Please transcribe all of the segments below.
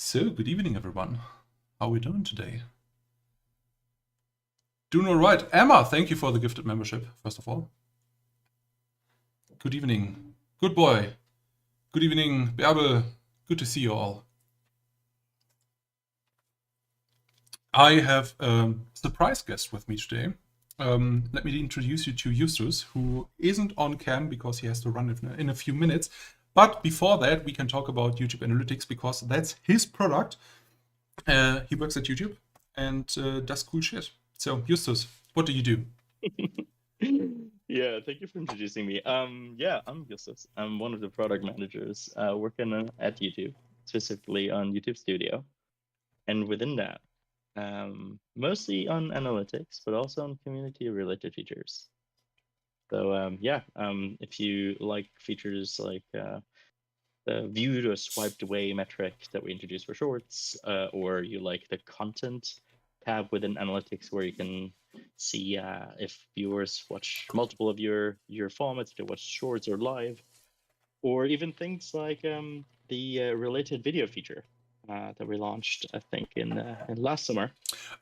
So, good evening, everyone. How are we doing today? Doing all right. Emma, thank you for the gifted membership, first of all. Good evening. Good boy. Good evening, Bärbe. Good to see you all. I have a surprise guest with me today. Let me introduce you to Justus, who isn't on cam because he has to run in a few minutes. But before that, we can talk about YouTube Analytics because that's his product. He works at YouTube and does cool shit. So, Justus, what do you do? Yeah, thank you for introducing me. Yeah, I'm Justus. I'm one of the product managers working at YouTube, specifically on YouTube Studio. And within that, mostly on analytics, but also on community-related features. So if you like features like the viewed or swiped away metric that we introduced for shorts, or you like the content tab within analytics where you can see if viewers watch multiple of your formats, if they watch shorts or live, or even things like the related video feature that we launched, I think, in last summer.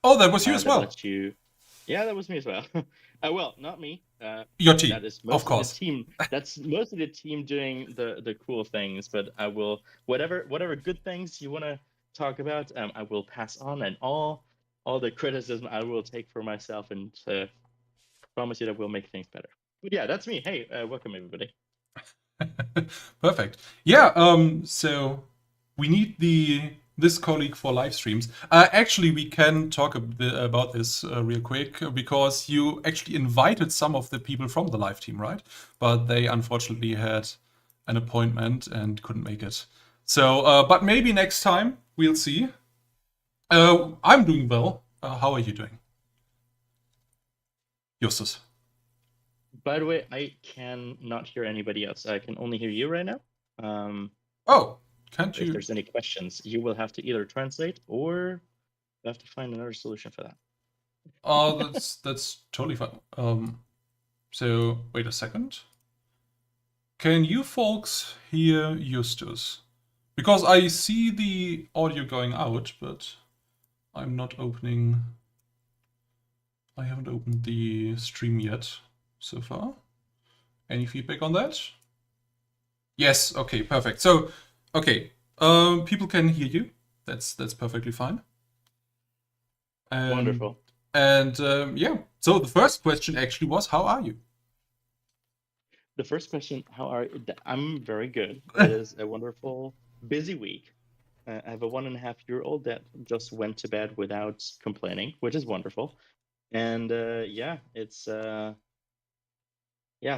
Oh, that was you as That well. lets you... Yeah, that was me as well. Well, not me. Your team, That is of mostly course. the team. That's mostly the team doing the cool things. But I will whatever good things you want to talk about, I will pass on, and all the criticism I will take for myself, and promise you that we'll make things better. But yeah, that's me. Hey, welcome everybody. Perfect. Yeah. So we need this colleague for live streams. Actually, we can talk a bit about this real quick because you actually invited some of the people from the live team, right? But they unfortunately had an appointment and couldn't make it. So, but maybe next time we'll see. I'm doing well. How are you doing, Justus? By the way, I can not hear anybody else. I can only hear you right now. Oh, can't If you? there's any questions, you will have to either translate or you have to find another solution for that. Oh, that's totally fine. So wait a second. Can you folks hear Justus? Because I see the audio going out, but I'm not opening. I haven't opened the stream yet so far. Any feedback on that? Yes. Okay. Perfect. So, okay. People can hear you. That's perfectly fine. Wonderful. And yeah. So the first question actually was, how are you? The first question, how are you? I'm very good. It is a wonderful, busy week. I have a 1.5-year-old that just went to bed without complaining, which is wonderful. And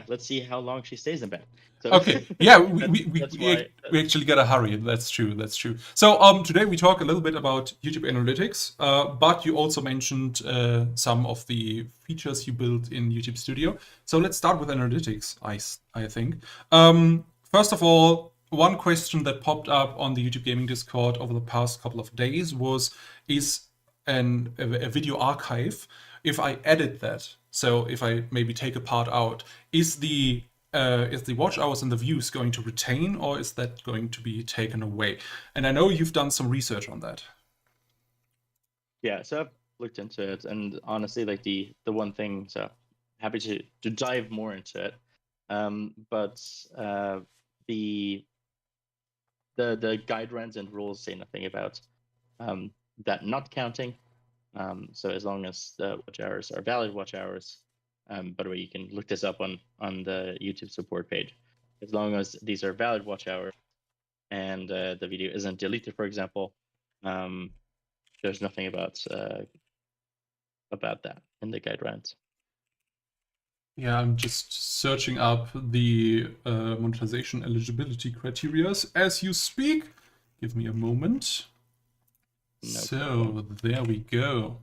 let's see how long she stays in bed. So Okay. Yeah, that's why we actually gotta hurry. That's true. That's true. So today we talk a little bit about YouTube Analytics, but you also mentioned some of the features you built in YouTube Studio. So let's start with analytics. I think. First of all, one question that popped up on the YouTube Gaming Discord over the past couple of days was: is a video archive, if I edit that, so if I maybe take a part out, is the watch hours and the views going to retain, or is that going to be taken away? And I know you've done some research on that. Yeah, so I've looked into it, and honestly, like the one thing, so happy to dive more into it. But the guidelines and rules say nothing about that not counting. So as long as the watch hours are valid watch hours, by the way, you can look this up on the YouTube support page. As long as these are valid watch hours and the video isn't deleted, for example, there's nothing about that in the guidelines. Yeah, I'm just searching up the monetization eligibility criteria as you speak. Give me a moment. No so problem. There we go.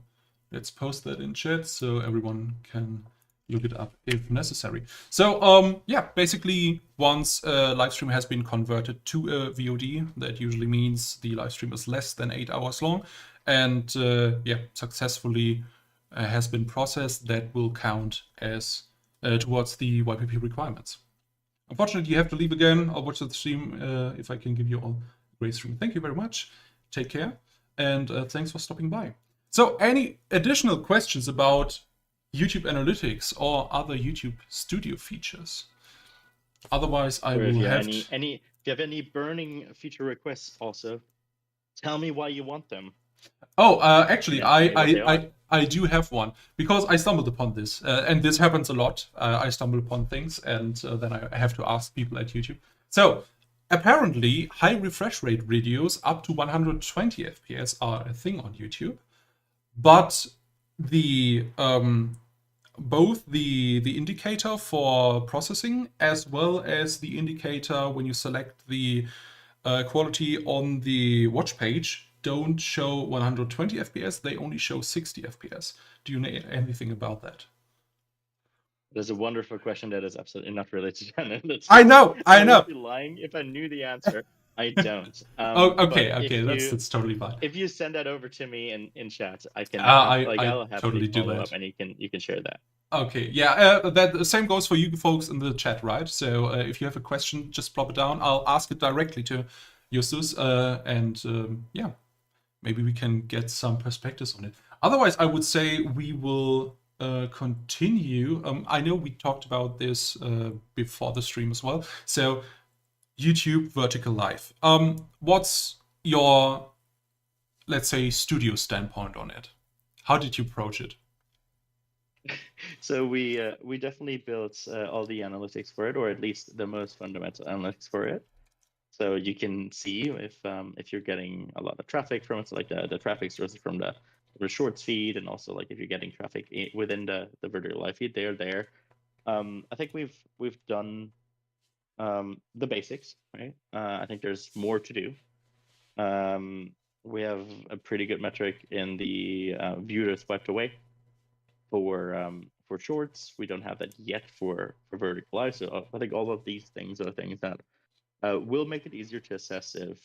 Let's post that in chat so everyone can look it up if necessary. So yeah, basically once a live stream has been converted to a VOD, that usually means the live stream is less than 8 hours long, and yeah, successfully has been processed, that will count as towards the YPP requirements. Unfortunately, you have to leave again. I'll watch the stream if I can give you all a great stream. Thank you very much. take care, and thanks for stopping by. So, any additional questions about YouTube Analytics or other YouTube Studio features? Otherwise, I Or if will you have have if you have any burning feature requests, also tell me why you want them. Oh, actually, And tell me what they are. I do have one because I stumbled upon this, and this happens a lot. I stumble upon things, and then I have to ask people at YouTube. So, apparently, high refresh rate videos up to 120 FPS are a thing on YouTube, but the both the indicator for processing as well as the indicator when you select the quality on the watch page don't show 120 FPS, they only show 60 FPS. Do you know anything about that? That's a wonderful question that is absolutely not related to analytics. I know. I would be lying if I knew the answer. I don't. Oh, okay, but okay, that's totally fine. If you send that over to me in chat, I can I'll happily totally do follow that. up, and you can share that. Okay, yeah, that the same goes for you folks in the chat, right? So if you have a question, just plop it down. I'll ask it directly to Justus, and yeah, maybe we can get some perspectives on it. Otherwise, I would say we will continue. I know we talked about this before the stream as well. So YouTube vertical live. What's your, let's say, studio standpoint on it? How did you approach it? So we definitely built all the analytics for it, or at least the most fundamental analytics for it. So you can see if you're getting a lot of traffic from it, so like the traffic sources from the shorts feed, and also like if you're getting traffic within the vertical live feed, they're there. I think we've done the basics, right? I think there's more to do. We have a pretty good metric in the view that's swiped away for shorts. We don't have that yet for vertical live. So I think all of these things are things that will make it easier to assess if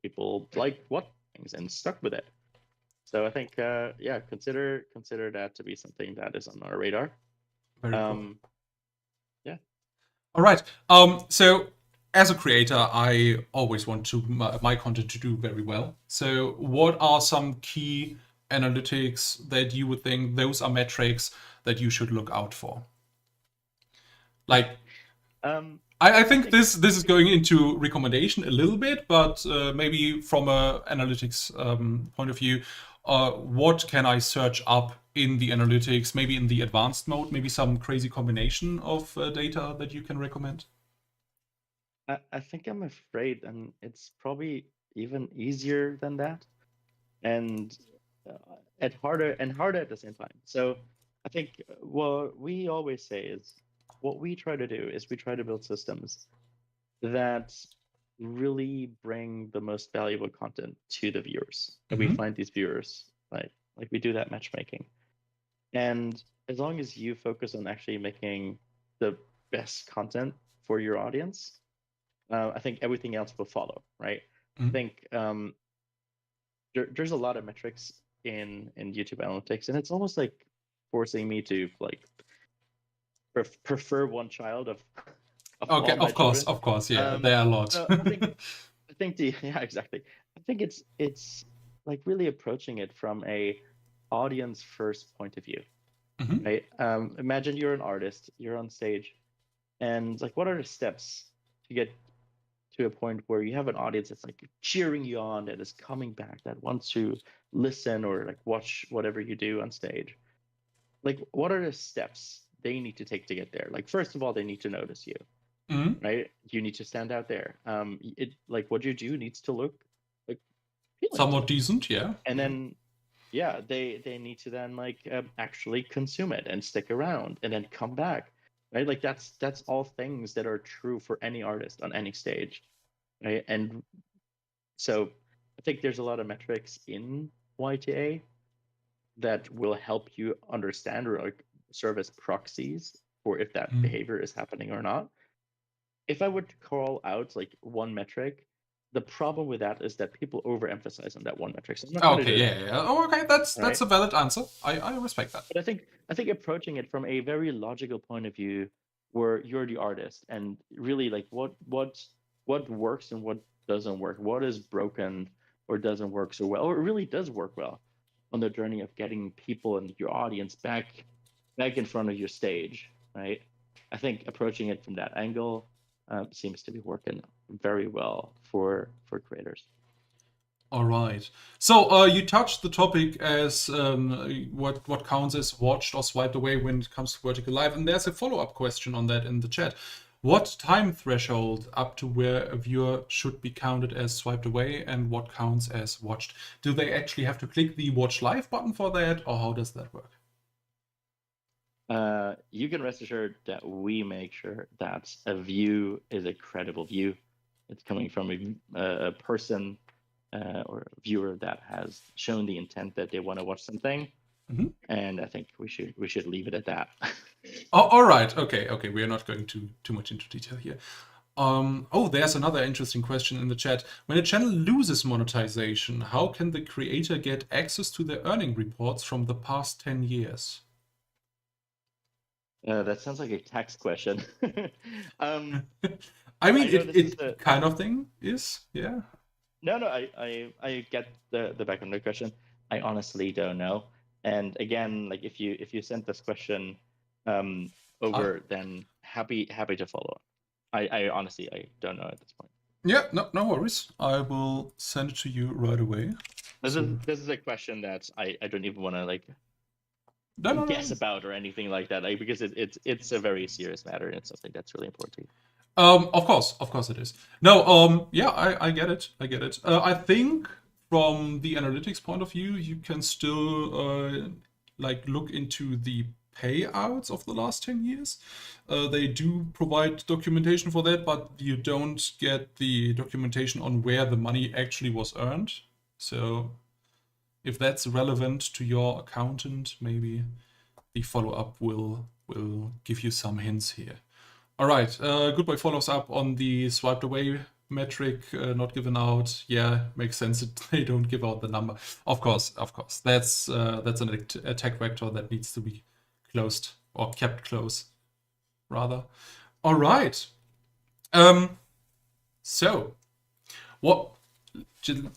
people like what things and stuck with it. So I think yeah, consider that to be something that is on our radar. Very cool. Yeah. All right. So as a creator, I always want my content to do very well. So what are some key analytics that you would think those are metrics that you should look out for? Like, I think this is going into recommendation a little bit, but maybe from a analytics point of view, what can I search up in the analytics, maybe in the advanced mode, maybe some crazy combination of data that you can recommend? I think I'm afraid, and it's probably even easier than that, and harder at the same time. So I think what we always say is what we try to do is we try to build systems that really bring the most valuable content to the viewers, and we find these viewers, like we do that matchmaking. And as long as you focus on actually making the best content for your audience, I think everything else will follow, right? I think there's a lot of metrics in YouTube analytics, and it's almost like forcing me to like prefer one child of Okay, all my children. of course, yeah, there are a lot. So I think yeah, exactly. I think it's like really approaching it from a audience first point of view, right? Imagine you're an artist, you're on stage, and like, what are the steps to get to a point where you have an audience that's like cheering you on, that is coming back, that wants to listen or like watch whatever you do on stage? Like, what are the steps they need to take to get there? Like, first of all, they need to notice you, right? You need to stand out there. It like what you do needs to look like somewhat decent, yeah. And then yeah, they need to then like actually consume it and stick around and then come back, right? Like that's all things that are true for any artist on any stage, right? And so I think there's a lot of metrics in YTA that will help you understand or like serve as proxies for if that behavior is happening or not. If I were to call out like one metric, the problem with that is that people overemphasize on that one metric. So I'm not okay, yeah. Oh, okay, that's a valid answer. I respect that. But I think approaching it from a very logical point of view, where you're the artist and really like what works and what doesn't work, what is broken, or doesn't work so well, or it really does work well on the journey of getting people and your audience back in front of your stage, right? I think approaching it from that angle seems to be working very well for creators. All right. So you touched the topic as what counts as watched or swiped away when it comes to vertical live, and there's a follow-up question on that in the chat. What time threshold up to where a viewer should be counted as swiped away, and what counts as watched? Do they actually have to click the watch live button for that, or how does that work? You can rest assured that we make sure that a view is a credible view. It's coming from a person or a viewer that has shown the intent that they want to watch something. Mm-hmm. And I think we should leave it at that. Oh, all right. Okay. We are not going too much into detail here. Oh, there's another interesting question in the chat. When a channel loses monetization, how can the creator get access to their earning reports from the past 10 years? That sounds like a tax question. I mean, it kind of thing is, yeah. No, I get the back of the question. I honestly don't know. And again, like if you sent this question over, then happy to follow up. I honestly I don't know at this point. Yeah, no worries. I will send it to you right away. This is a question that I don't even want to like guess about or anything like that, like, because it's a very serious matter and it's something that's really important to you. Of course it is. No, yeah, I get it. I think from the analytics point of view, you can still like look into the payouts of the last 10 years. They do provide documentation for that, but you don't get the documentation on where the money actually was earned. So if that's relevant to your accountant, maybe the follow-up will give you some hints here. All right, Goodbye follows up on the swiped away metric not given out. Yeah, makes sense that they don't give out the number. Of course. That's an attack vector that needs to be closed or kept close, rather. All right. So, what?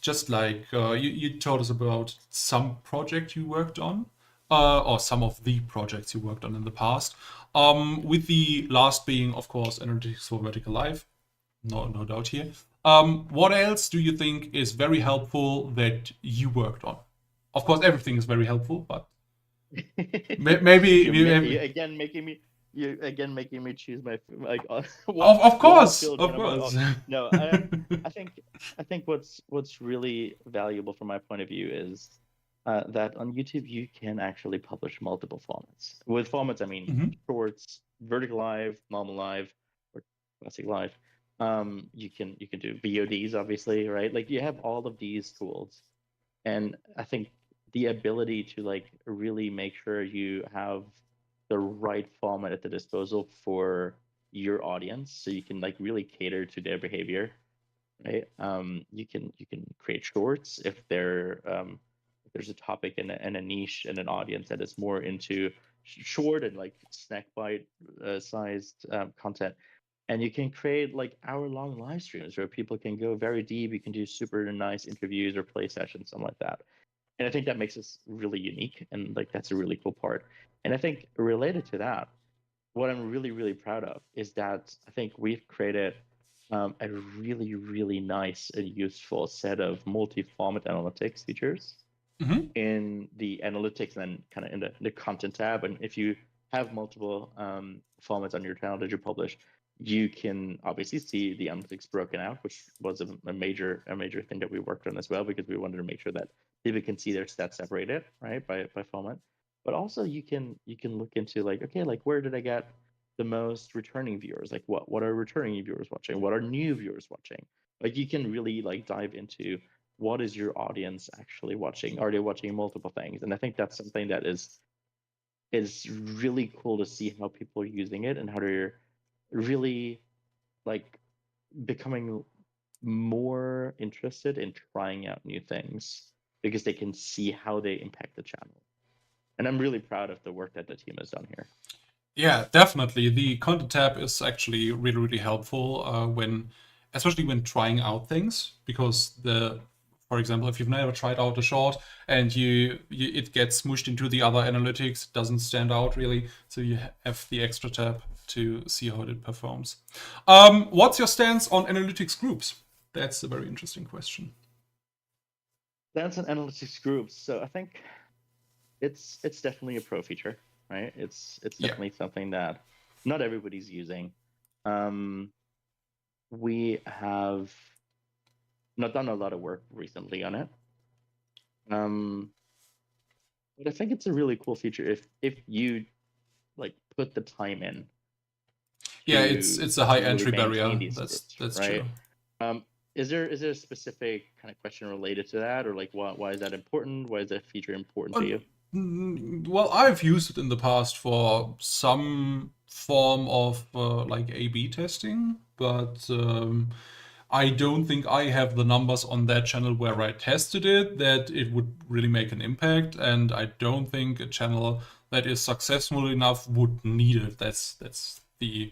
Just like you told us about some project you worked on, or some of the projects you worked on in the past. With the last being, of course, analytics for vertical live. No doubt here. What else do you think is very helpful that you worked on? Of course, everything is very helpful, but maybe you're again making me choose my like. Of course. No, I think what's really valuable from my point of view is that on YouTube you can actually publish multiple formats. With formats, I mean shorts, vertical live, normal live, or classic live. You can do VODs, obviously, right? Like you have all of these tools, and I think the ability to like really make sure you have the right format at the disposal for your audience, so you can like really cater to their behavior, right? You can create shorts if they're if there's a topic and a niche and an audience that is more into short and like snack bite sized content. And you can create like hour-long live streams where people can go very deep. You can do super nice interviews or play sessions, something like that. And I think that makes us really unique, and like that's a really cool part. And I think related to that, what I'm really, really proud of is that I think we've created a really, really nice and useful set of multi-format analytics features in the analytics and kind of in the content tab. And if you have multiple formats on your channel that you publish, you can obviously see the analytics broken out, which was a major thing that we worked on as well, because we wanted to make sure that people can see their stats separated, right, by format. But also you can look into like, okay, like where did I get the most returning viewers? Like what are returning viewers watching? What are new viewers watching? Like you can really like dive into what is your audience actually watching? Are they watching multiple things? And I think that's something that is really cool to see how people are using it and how they're really like becoming more interested in trying out new things because they can see how they impact the channel. And I'm really proud of the work that the team has done here. Yeah, definitely. The content tab is actually really, really helpful especially when trying out things, because for example, if you've never tried out a short and it gets smooshed into the other analytics, it doesn't stand out really. So you have the extra tab to see how it performs. What's your stance on analytics groups? That's a very interesting question. Stance on analytics groups. So I think it's definitely a pro feature, right? It's definitely something that not everybody's using. We have not done a lot of work recently on it. But I think it's a really cool feature if you like put the time in. Yeah, it's a high entry barrier. That's right? true. Is there a specific kind of question related to that, or like why is that important? Why is that feature important to you? Well, I've used it in the past for some form of like A/B testing, but I don't think I have the numbers on that channel where I tested it that it would really make an impact, and I don't think a channel that is successful enough would need it. That's the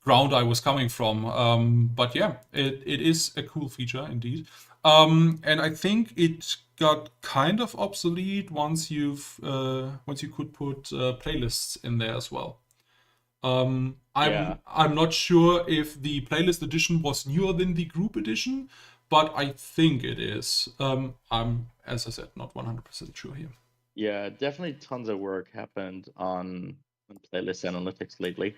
ground I was coming from. But yeah, it is a cool feature indeed. And I think it got kind of obsolete once you could put playlists in there as well. I'm not sure if the playlist edition was newer than the group edition, but I think it is. I'm, as I said, not 100% sure here. Yeah, definitely tons of work happened on playlist analytics lately.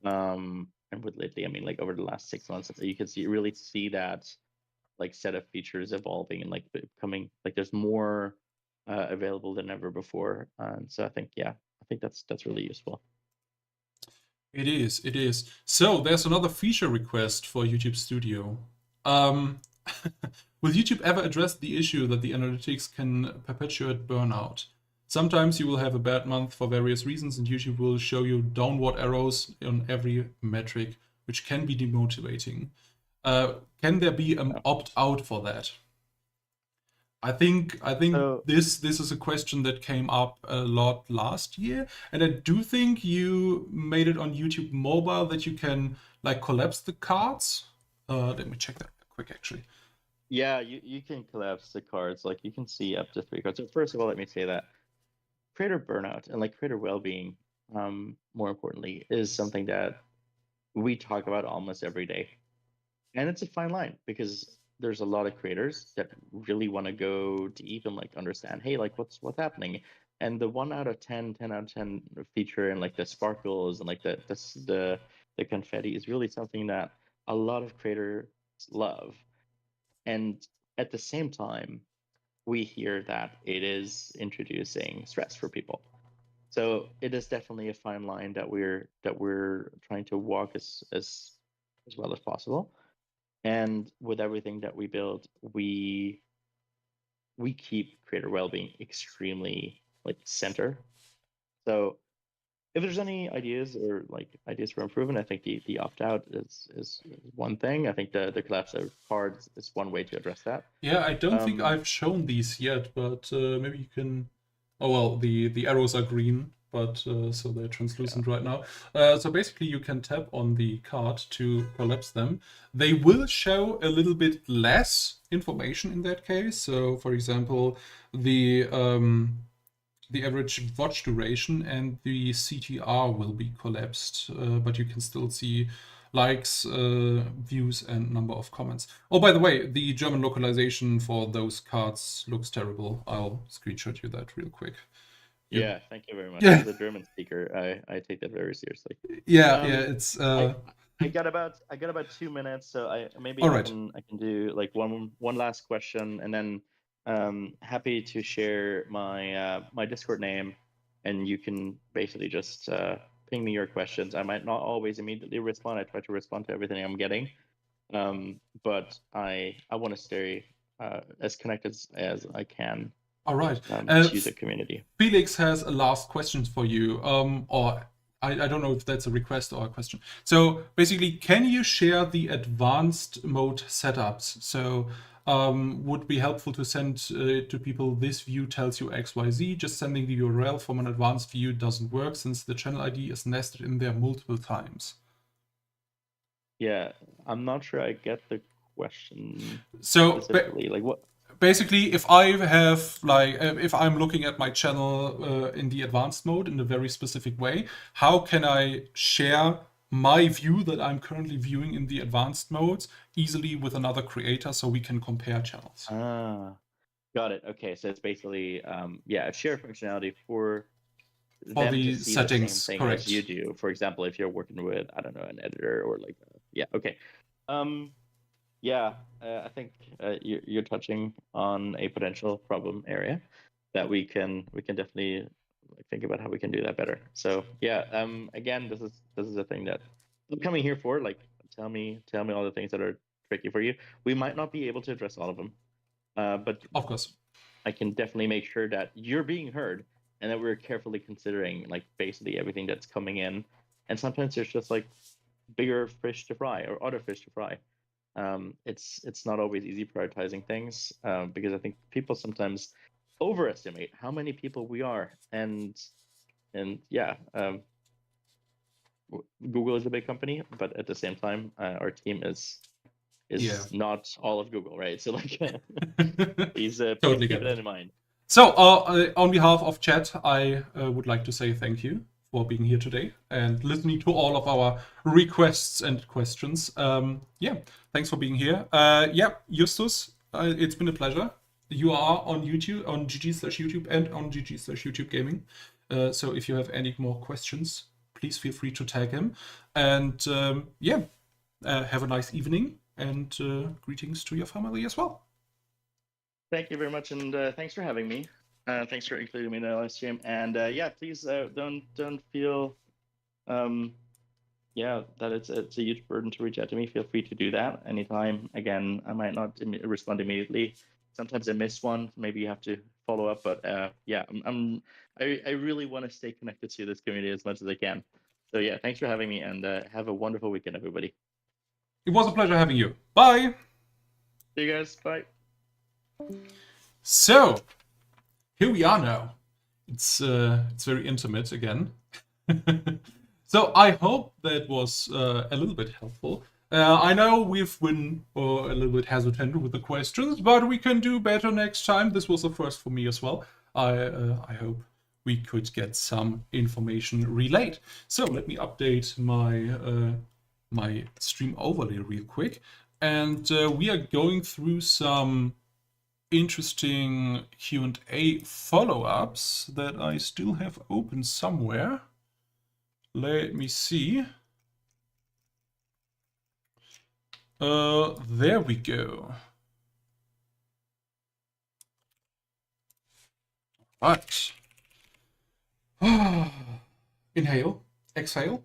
And with lately, I mean like over the last 6 months, you can really see that like set of features evolving and like becoming like there's more available than ever before. And so I think that's really useful. It is, it is. So there's another feature request for YouTube Studio. Will YouTube ever address the issue that the analytics can perpetuate burnout? Sometimes you will have a bad month for various reasons, and YouTube will show you downward arrows on every metric, which can be demotivating. Can there be an opt-out for that? I think So, this is a question that came up a lot last year, and I do think you made it on YouTube Mobile that you can like collapse the cards. Let me check that quick actually. yeah, you can collapse the cards. Like you can see up to 3 cards. So first of all, let me say that creator burnout and like creator well-being, more importantly, is something that we talk about almost every day. And it's a fine line because there's a lot of creators that really want to go deep and like understand, hey, like what's happening. And the 1 out of 10, 10 out of 10 feature and like the sparkles and like the confetti is really something that a lot of creators love. And at the same time, we hear that it is introducing stress for people. So it is definitely a fine line that we're trying to walk as well as possible. And with everything that we build, we keep creator well-being extremely like center. So if there's any ideas or like ideas for improvement, I think the opt-out is one thing. I think the collapse of cards is one way to address that. Yeah, I don't think I've shown these yet, but maybe you can. Oh well, the arrows are green, but so they're translucent right now. So basically, you can tap on the card to collapse them. They will show a little bit less information in that case. So, for example, the average watch duration and the CTR will be collapsed, but you can still see likes, views, and number of comments. Oh, by the way, the German localization for those cards looks terrible. I'll screenshot you that real quick. Yeah, thank you very much. As a German speaker, I take that very seriously. Yeah, it's. I got about 2 minutes, so I can do like one last question, and then happy to share my my Discord name, and you can basically just ping me your questions. I might not always immediately respond. I try to respond to everything I'm getting, but I want to stay as connected as I can. All right. To the community. Felix has a last question for you, or I don't know if that's a request or a question. So basically, can you share the advanced mode setups? So would be helpful to send to people, this view tells you XYZ. Just sending the URL from an advanced view doesn't work since the channel ID is nested in there multiple times. Yeah, I'm not sure I get the question. So like what? basically, if I have like, if I'm looking at my channel in the advanced mode in a very specific way, how can I share my view that I'm currently viewing in the advanced modes easily with another creator so we can compare channels? Ah, got it. Okay, so it's basically a share functionality for For them to the see the same settings, thing as you correct. do. For example, if you're working with, I don't know, an editor or like, yeah, okay. Um, yeah, I think you're touching on a potential problem area that we can definitely think about how we can do that better. So yeah, again, this is a thing that I'm coming here for. Like, tell me all the things that are tricky for you. We might not be able to address all of them, but Of course. I can definitely make sure that you're being heard and that we're carefully considering like basically everything that's coming in. And sometimes there's just like bigger fish to fry or other fish to fry. It's not always easy prioritizing things because I think people sometimes overestimate how many people we are, and yeah, Google is a big company, but at the same time, our team is Yeah. not all of Google, right? So like, please Totally keep get that it. in mind. So, on behalf of chat, I would like to say thank you for being here today and listening to all of our requests and questions. Yeah, thanks for being here. Yeah, Justus, it's been a pleasure. You are on YouTube, on GG/YouTube, and on GG/YouTube Gaming. So, if you have any more questions, please feel free to tag him. And yeah, have a nice evening and greetings to your family as well. Thank you very much, and thanks for having me. Thanks for including me in the live stream. And yeah, please don't feel that it's a huge burden to reach out to me. Feel free to do that anytime. Again, I might not respond immediately. Sometimes I miss one. Maybe you have to follow up. But yeah, I really want to stay connected to this community as much as I can. So yeah, thanks for having me, and have a wonderful weekend, everybody. It was a pleasure having you. Bye. See you guys. Bye. So, here we are now. It's very intimate again. So I hope that was a little bit helpful. I know we've been a little bit hesitant with the questions, but we can do better next time. This was a first for me as well. I hope we could get some information relayed. So let me update my stream overlay real quick, and we are going through some interesting Q&A follow-ups that I still have open somewhere. Let me see. There we go. Right. Inhale, exhale.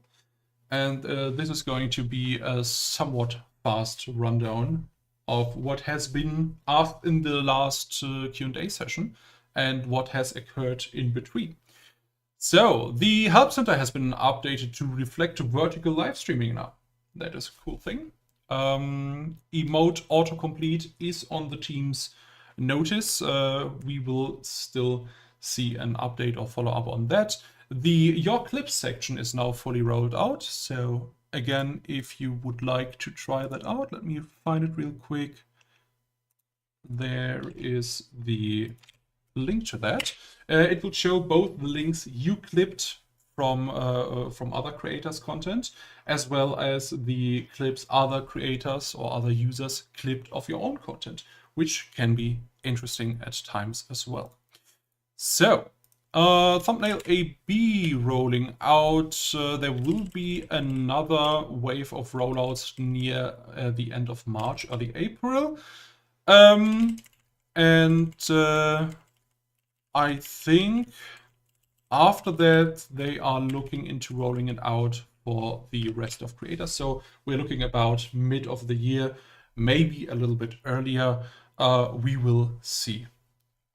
And this is going to be a somewhat fast rundown of what has been asked in the last Q&A session and what has occurred in between. So, the Help Center has been updated to reflect vertical live streaming now. That is a cool thing. Emote autocomplete is on the team's notice. We will still see an update or follow up on that. The Your Clips section is now fully rolled out. So, again, if you would like to try that out, let me find it real quick. There is the link to that. It will show both the links you clipped from other creators' content, as well as the clips other creators or other users clipped of your own content, which can be interesting at times as well. So, thumbnail AB rolling out. There will be another wave of rollouts near the end of March, early April. I think after that, they are looking into rolling it out for the rest of creators. So we're looking about mid of the year, maybe a little bit earlier. We will see.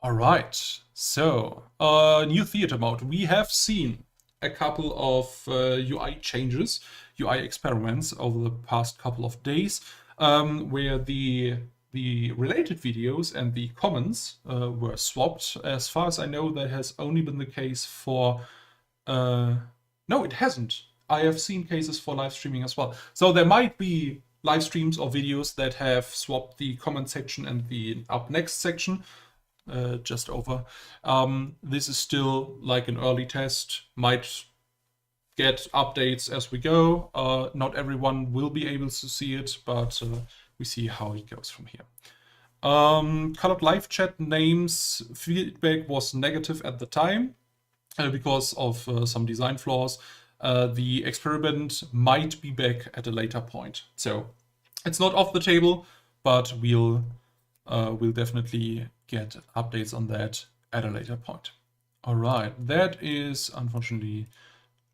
All right. So new theater mode. We have seen a couple of UI changes, UI experiments over the past couple of days, where the related videos and the comments were swapped. As far as I know, that has only been the case for... no, it hasn't. I have seen cases for live streaming as well. So there might be live streams or videos that have swapped the comment section and the up next section just over. This is still like an early test, might get updates as we go. Not everyone will be able to see it, but we see how it goes from here. Colored live chat names feedback was negative at the time because of some design flaws. The experiment might be back at a later point, so it's not off the table, but we'll definitely get updates on that at a later point. All right, that is unfortunately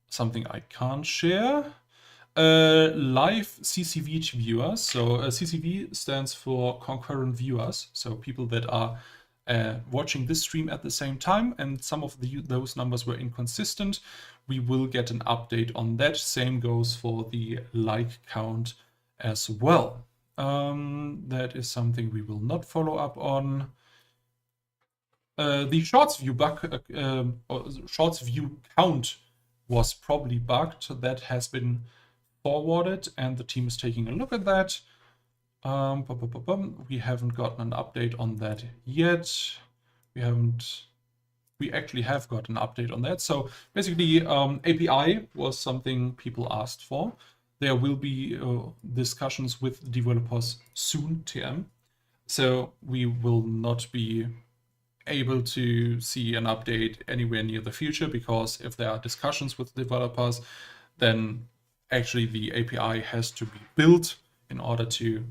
something I can't share. Live CCV viewers. So CCV stands for concurrent viewers. So people that are watching this stream at the same time, and some of those numbers were inconsistent. We will get an update on that. Same goes for the like count as well. That is something we will not follow up on. The shorts view bug, or shorts view count was probably bugged. That has been forwarded, and the team is taking a look at that. We haven't gotten an update on that yet. We actually have got an update on that. So basically, API was something people asked for. There will be discussions with developers soon, TM. So we will not be able to see an update anywhere near the future, because if there are discussions with developers, then actually the API has to be built in order to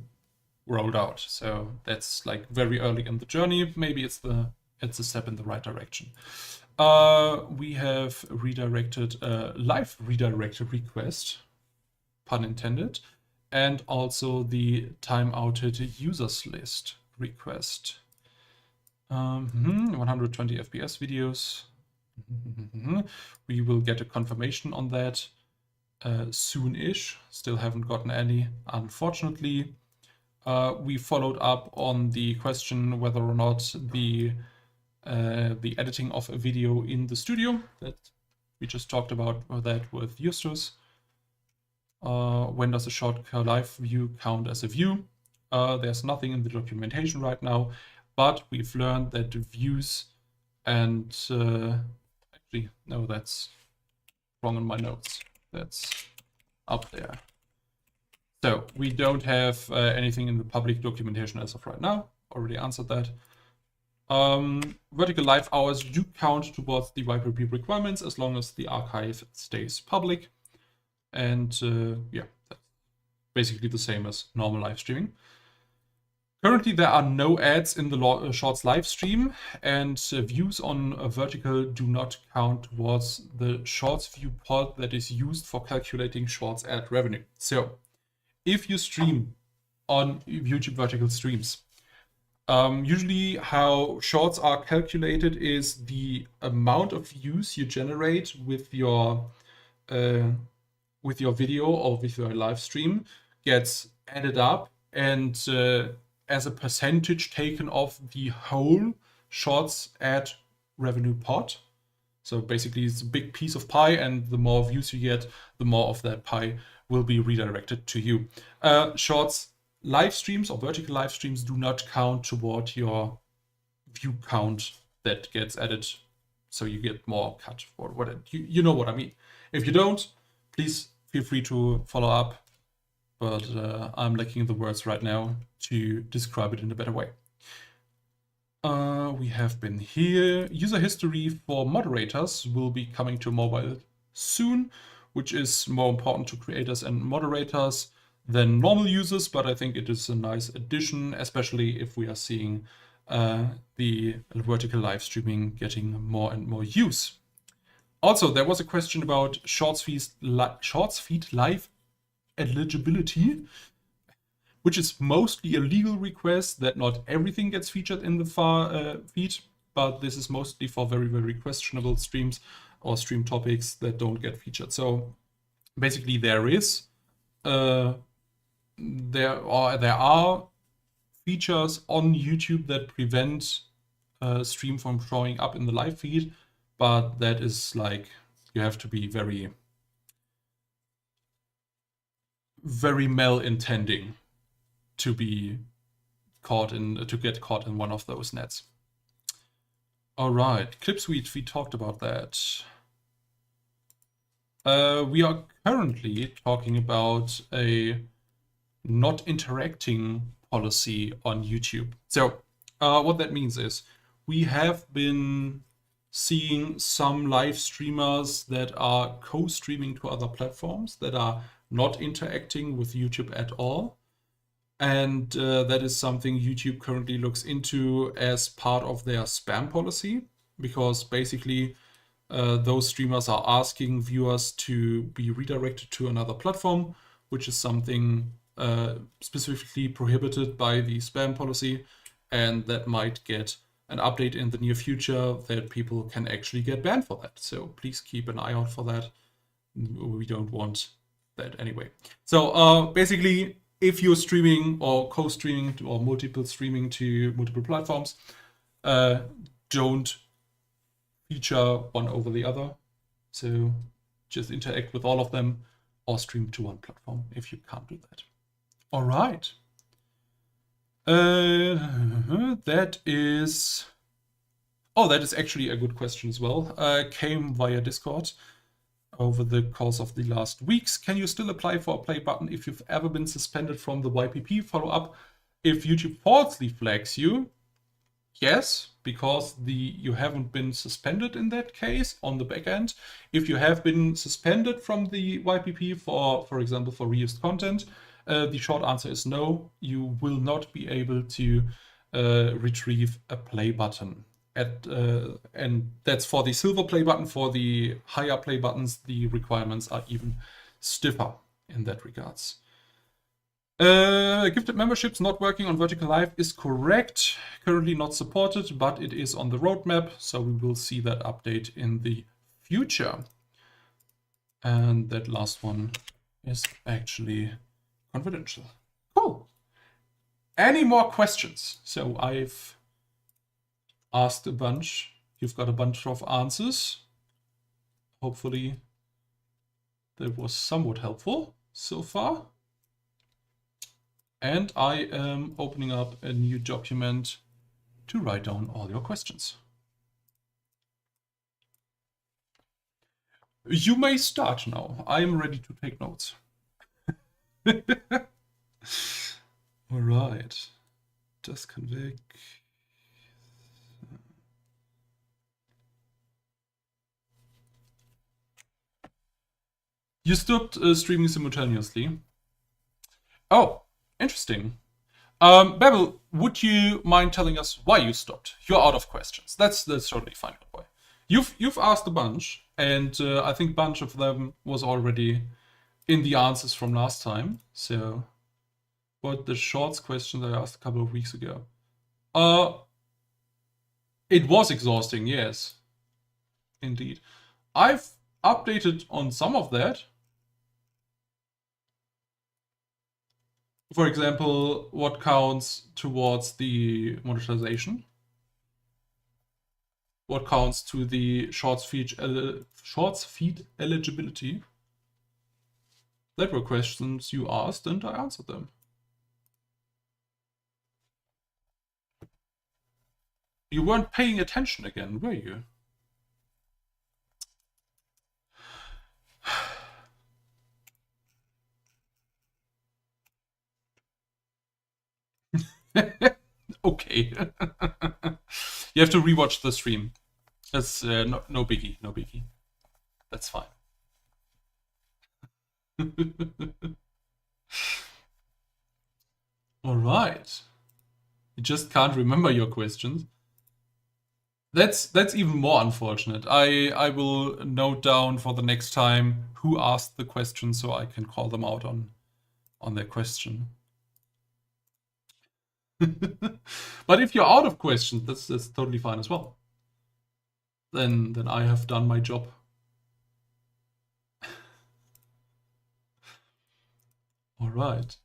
roll out. So that's like very early in the journey. Maybe it's a step in the right direction. We have redirected a live redirected request, pun intended, and also the timeouted users list request. 120 FPS videos. We will get a confirmation on that soon-ish. Still haven't gotten any, unfortunately. We followed up on the question whether or not the editing of a video in the studio, that we just talked about that with Justus. When does a short live view count as a view? There's nothing in the documentation right now, but we've learned that the views and actually, no, that's wrong in my notes. That's up there. So we don't have anything in the public documentation as of right now. Already answered that. Vertical live hours do count towards the YPP requirements as long as the archive stays public. And yeah, that's basically the same as normal live streaming. Currently, there are no ads in the Shorts live stream, and views on a vertical do not count towards the Shorts view pod that is used for calculating Shorts ad revenue. So if you stream on YouTube vertical streams, usually how Shorts are calculated is the amount of views you generate with your video or with your live stream gets added up and as a percentage taken off the whole Shorts ad revenue pot. So basically it's a big piece of pie, and the more views you get, the more of that pie will be redirected to you. Shorts live streams or vertical live streams do not count toward your view count that gets added, so you get more cut for what you know what I mean. If you don't, please feel free to follow up, but I'm lacking the words right now to describe it in a better way. We have been here. User history for moderators will be coming to mobile soon, which is more important to creators and moderators than normal users, but I think it is a nice addition, especially if we are seeing the vertical live streaming getting more and more use. Also, there was a question about Shorts feed live eligibility, which is mostly a legal request that not everything gets featured in the feed, but this is mostly for very, very questionable streams or stream topics that don't get featured. So basically there are features on YouTube that prevent stream from showing up in the live feed, but that is like, you have to be very very malintending to be to get caught in one of those nets. All right, Clip Suite, we talked about that. We are currently talking about a not interacting policy on YouTube. So what that means is we have been seeing some live streamers that are co-streaming to other platforms that are not interacting with YouTube at all. And that is something YouTube currently looks into as part of their spam policy, because basically those streamers are asking viewers to be redirected to another platform, which is something specifically prohibited by the spam policy, and that might get an update in the near future that people can actually get banned for that. So please keep an eye out for that. We don't want that anyway. So basically, if you're streaming or co-streaming or multiple streaming to multiple platforms, don't feature one over the other. So just interact with all of them or stream to one platform if you can't do that. All right. That is actually a good question as well. Came via Discord over the course of the last weeks. Can you still apply for a play button if you've ever been suspended from the YPP? Follow up. If YouTube falsely flags you, yes, because you haven't been suspended in that case on the back end. If you have been suspended from the YPP for example, for reused content, the short answer is no. You will not be able to retrieve a play button. And that's for the silver play button. For the higher play buttons, the requirements are even stiffer in that regards. Gifted memberships not working on Vertical Live is correct. Currently not supported, but it is on the roadmap, so we will see that update in the future. And that last one is actually confidential. Cool. Any more questions? So I've asked a bunch. You've got a bunch of answers. Hopefully that was somewhat helpful so far. And I am opening up a new document to write down all your questions. You may start now. I am ready to take notes. All right. Das kann weg. You stopped streaming simultaneously. Oh, interesting. Bevel, would you mind telling us why you stopped? You're out of questions. That's totally fine. By the way. You've asked a bunch, and I think a bunch of them was already in the answers from last time. So, but the shorts question that I asked a couple of weeks ago. It was exhausting, yes. Indeed. I've updated on some of that. For example, what counts towards the monetization? What counts to the shorts feed eligibility? That were questions you asked, and I answered them. You weren't paying attention again, were you? Okay. You have to rewatch the stream. That's no biggie, no biggie. That's fine. All right. You just can't remember your questions. That's even more unfortunate. I will note down for the next time who asked the question so I can call them out on their question. But if you're out of questions, that's totally fine as well. Then I have done my job. All right.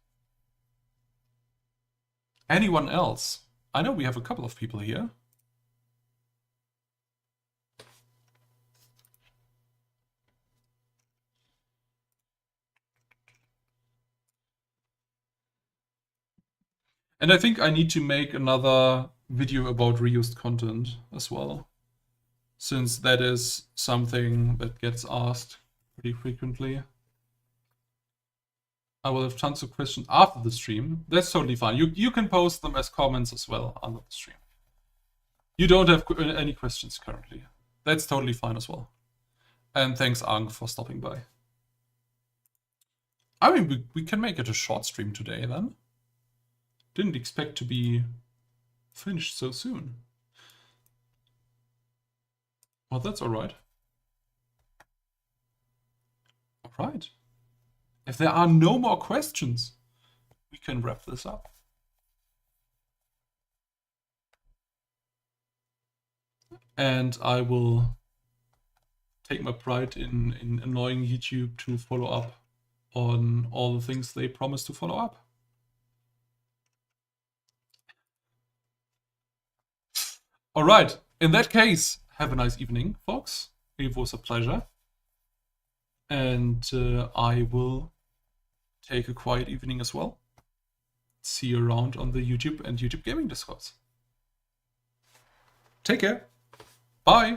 Anyone else? I know we have a couple of people here. And I think I need to make another video about reused content as well, since that is something that gets asked pretty frequently. I will have tons of questions after the stream. That's totally fine. You can post them as comments as well under the stream. You don't have any questions currently. That's totally fine as well. And thanks, Ang, for stopping by. I mean, we can make it a short stream today then. Didn't expect to be finished so soon. Well, that's all right. All right. If there are no more questions, we can wrap this up. And I will take my pride in annoying YouTube to follow up on all the things they promised to follow up. All right. In that case, have a nice evening, folks. It was a pleasure. And I will take a quiet evening as well. See you around on the YouTube and YouTube Gaming Discords. Take care. Bye.